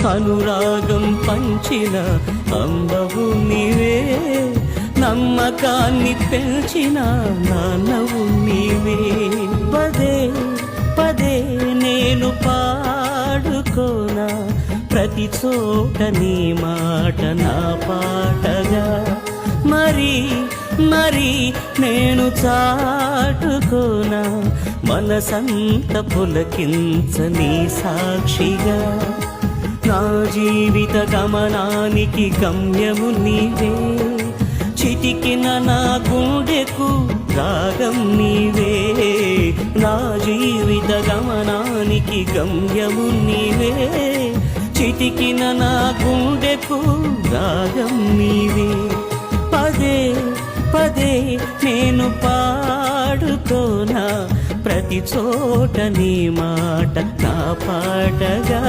అనురాగం పంచిన అమ్మవు నీవే, నమ్మకాన్ని పెంచిన నాన్నవు నీవే. పదే పదే నేను పాడుకోనా ప్రతి చోట నీ మాట నా పాటగా, మరి మరి నేను చాటుకోనా మనసంత పులకించని సాక్షిగా. నా జీవిత గమనానికి గమ్యము నీవే, చితికిన నా గుండెకు రాగం నీవే. నా జీవిత గమనానికి గమ్యము నీవే, చితికిన నా గుండెకు రాగం నీవే. పదే పదే నేను పాడుకోనా ప్రతి చోట నీ మాట నా పాటగా.